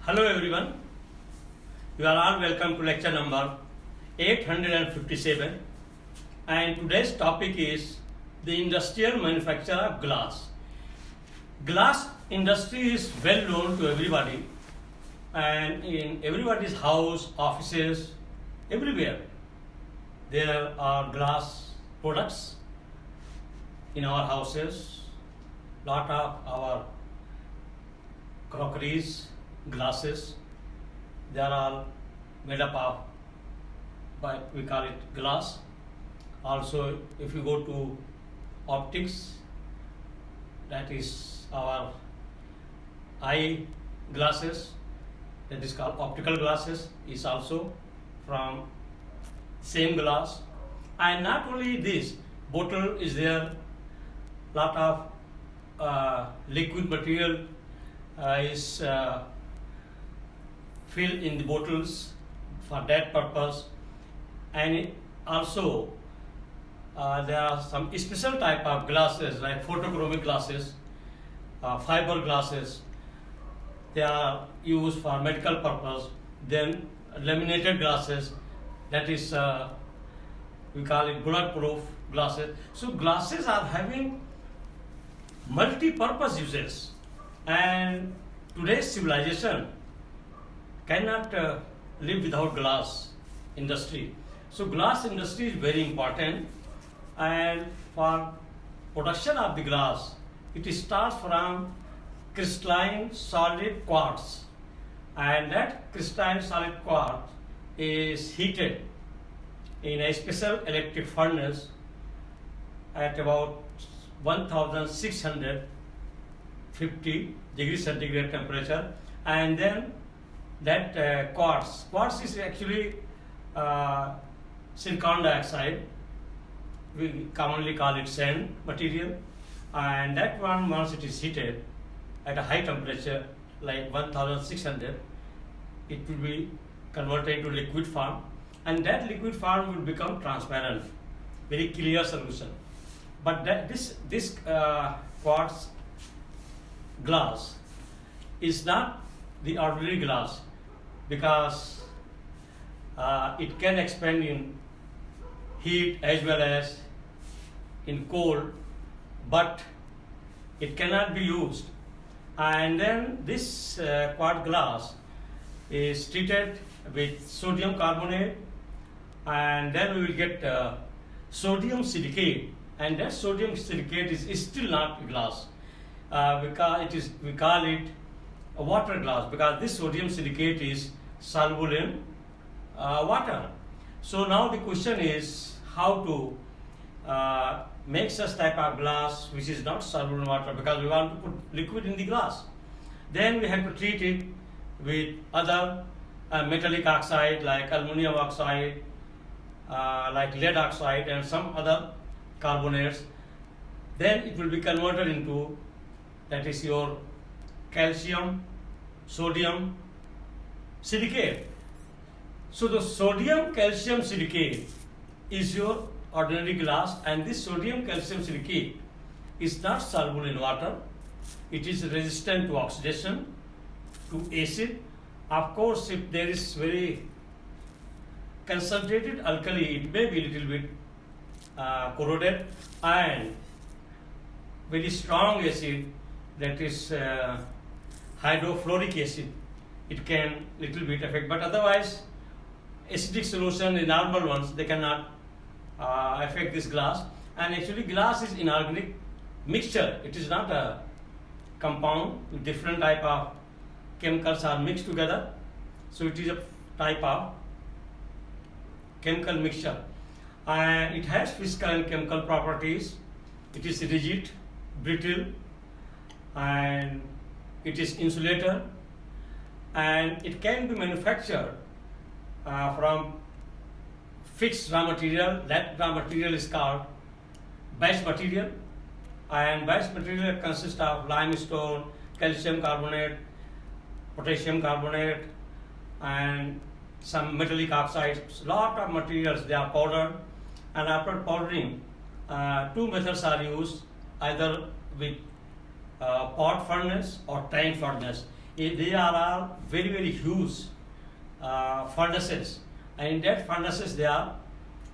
Hello everyone, you are all welcome to lecture number 857, and today's topic is the industrial manufacture of glass. Glass industry is well known to everybody, and in everybody's house, offices, everywhere there are glass products in our houses. Lot of our crockeries, glasses, they are all made up of, we call it glass. Also, if you go to optics, that is our eye glasses, that is called optical glasses, is also from same glass. And not only this, bottle is there, lot of liquid material is filled in the bottles for that purpose. And also there are some special type of glasses like photochromic glasses, fiber glasses, they are used for medical purpose. Then laminated glasses, that is we call it bulletproof glasses. So glasses are having multi-purpose uses, and today's civilization cannot live without glass industry. So glass industry is very important, and for production of the glass, it starts from crystalline solid quartz, and that crystalline solid quartz is heated in a special electric furnace at about 1650 degrees centigrade temperature. And then that quartz is actually silicon dioxide, we commonly call it sand material, and that one, once it is heated at a high temperature like 1600, it will be converted into liquid form, and that liquid form will become transparent, very clear solution. But this quartz glass is not the ordinary glass, because it can expand in heat as well as in cold, but it cannot be used. And then this quartz glass is treated with sodium carbonate, and then we will get sodium silicate, and that sodium silicate is still not glass, because we call it a water glass, because this sodium silicate is soluble in water. So now the question is how to make such type of glass which is not soluble in water, because we want to put liquid in the glass. Then we have to treat it with other metallic oxide like aluminum oxide, like lead oxide, and some other carbonates. Then it will be converted into, that is your calcium sodium silicate. So the sodium calcium silicate is your ordinary glass, and this sodium calcium silicate is not soluble in water. It is resistant to oxidation, to acid. Of course, if there is very concentrated alkali, it may be a little bit corroded, and very strong acid, that is hydrofluoric acid, it can little bit affect. But otherwise, acidic solution, the normal ones, they cannot affect this glass. And actually glass is inorganic mixture, it is not a compound. Different type of chemicals are mixed together, so it is a type of chemical mixture, and it has physical and chemical properties. It is rigid, brittle, and it is insulator, and it can be manufactured from fixed raw material. That raw material is called base material, and base material consists of limestone, calcium carbonate, potassium carbonate, and some metallic oxides. Lot of materials, they are powdered, and after powdering, two methods are used, either with pot furnace or tank furnace. They are all very very huge furnaces, and in that furnaces they are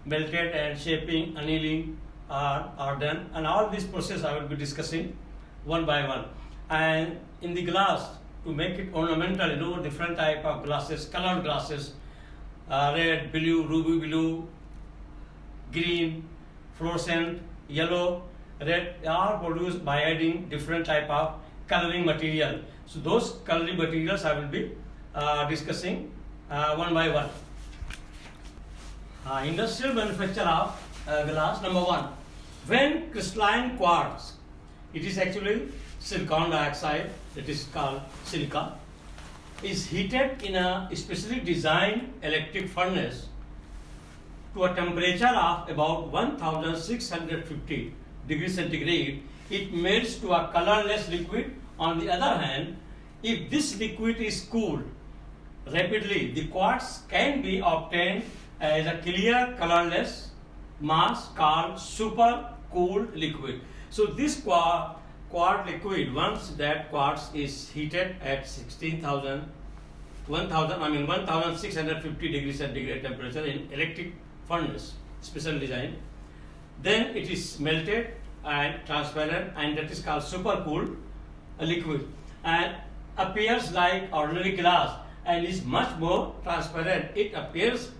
melted and shaping, annealing are done, and all this process I will be discussing one by one. And in the glass, to make it ornamental, different type of glasses, colored glasses, red, blue, ruby blue, green, fluorescent, yellow, red, are produced by adding different type of coloring material. So those coloring materials I will be discussing one by one. Industrial manufacture of glass. Number one, when crystalline quartz, it is actually silicon dioxide, that is called silica, is heated in a specially designed electric furnace to a temperature of about 1650 degrees centigrade, it melts to a colorless liquid. On the other hand, if this liquid is cooled rapidly, the quartz can be obtained as a clear colorless mass called super cooled liquid. So this quartz liquid, once that quartz is heated at 1650 degrees centigrade temperature in electric furnace, special design, then it is melted and transparent, and that is called super cooled liquid, and appears like ordinary glass and is much more transparent. It appears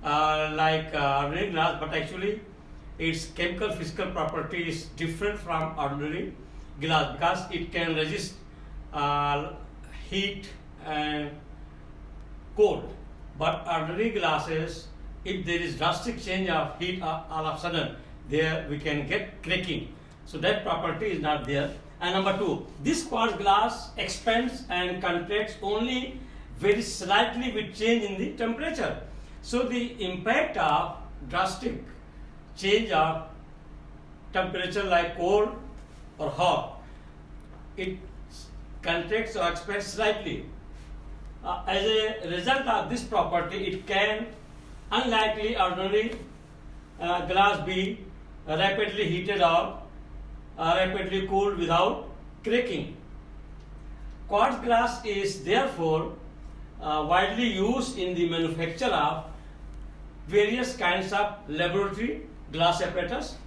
like ordinary glass, but actually its chemical physical property is different from ordinary glass because it can resist heat and cold. But ordinary glasses, if there is drastic change of heat all of a sudden, there we can get cracking. So that property is not there. And number two, this quartz glass expands and contracts only very slightly with change in the temperature. So the impact of drastic change of temperature like cold or hot, it contracts or expands slightly. As a result of this property, it can, unlikely ordinary glass, be rapidly heated or rapidly cooled without cracking. Quartz glass is therefore widely used in the manufacture of various kinds of laboratory glass apparatus,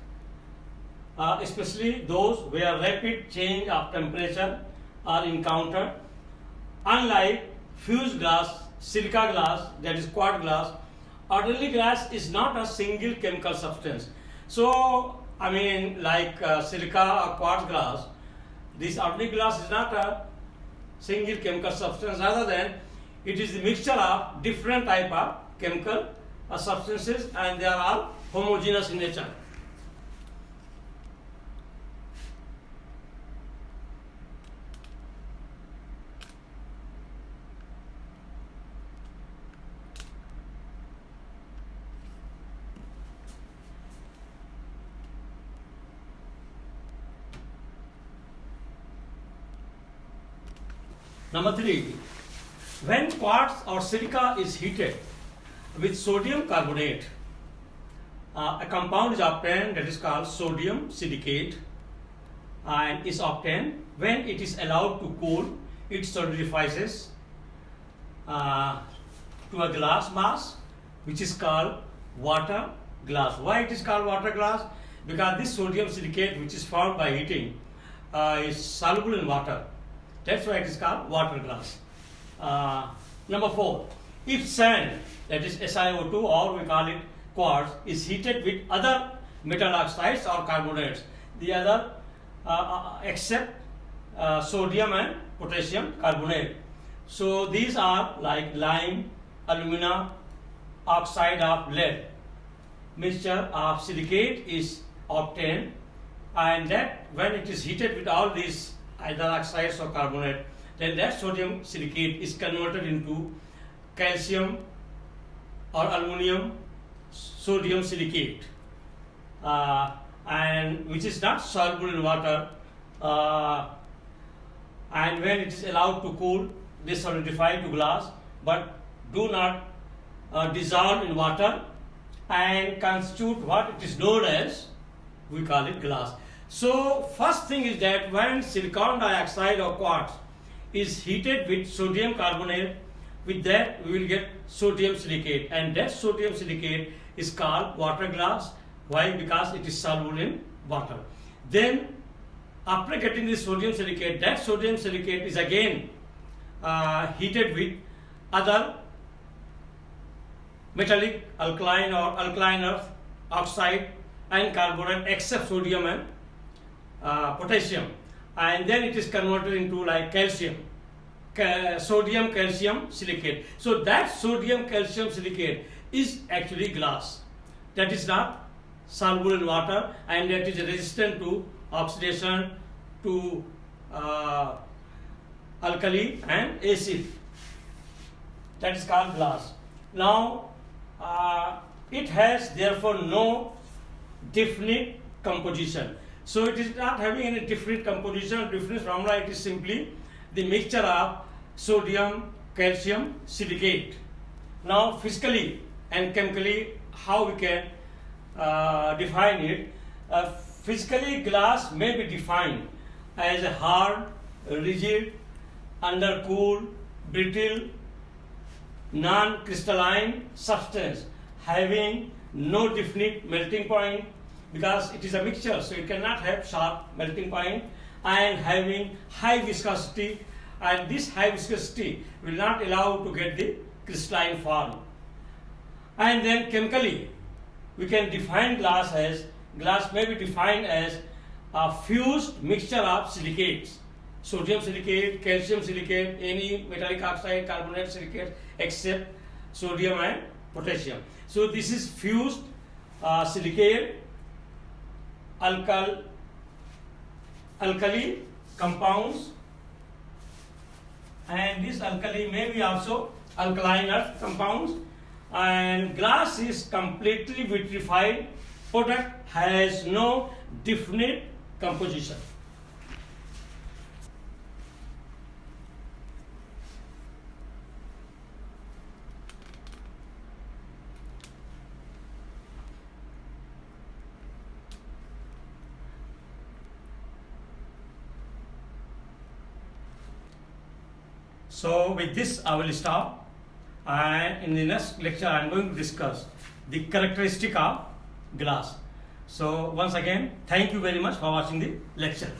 especially those where rapid change of temperature are encountered. Unlike fused glass, silica glass, that is quartz glass, ordinary glass is not a single chemical substance. So, like silica or quartz glass, this ordinary glass is not a single chemical substance, rather than it is the mixture of different type of chemical substances, and they are all homogeneous in nature. Number three, when quartz or silica is heated with sodium carbonate, a compound is obtained that is called sodium silicate, and is obtained. When it is allowed to cool, it solidifies to a glass mass, which is called water glass. Why it is called water glass? Because this sodium silicate, which is formed by heating, is soluble in water. That's why it is called water glass. Number four, if sand, that is SiO2, or we call it quartz, is heated with other metal oxides or carbonates, the other except sodium and potassium carbonate. So these are like lime, alumina, oxide of lead. Mixture of silicate is obtained, and that when it is heated with all these either oxides or carbonate, then that sodium silicate is converted into calcium or aluminum sodium silicate, and which is not soluble in water, and when it is allowed to cool, they solidify to glass but do not dissolve in water and constitute what it is known as, we call it glass. So first thing is that when silicon dioxide or quartz is heated with sodium carbonate. With that we will get sodium silicate, and that sodium silicate is called water glass. Why? Because it is soluble in water. Then after getting the sodium silicate, that sodium silicate is again heated with other metallic alkaline or alkaline earth, oxide and carbonate except sodium and potassium, and then it is converted into like calcium, sodium calcium silicate. So that sodium calcium silicate is actually glass, that is not soluble in water, and that is resistant to oxidation, to alkali and acid. That is called glass. Now it has therefore no definite composition. So it is not having any different composition, different formula. It is simply the mixture of sodium calcium silicate. Now physically and chemically, how we can define it? Physically, glass may be defined as a hard, rigid, undercooled, brittle, non-crystalline substance having no definite melting point, because it is a mixture, so it cannot have sharp melting point, and having high viscosity, and this high viscosity will not allow to get the crystalline form. And then chemically we can define glass may be defined as a fused mixture of silicates, sodium silicate, calcium silicate, any metallic oxide, carbonate silicate except sodium and potassium. So this is fused silicate alkali compounds, and this alkali may be also alkaline earth compounds, and glass is completely vitrified product, has no definite composition. So with this I will stop, and in the next lecture I am going to discuss the characteristic of glass. So once again, thank you very much for watching the lecture.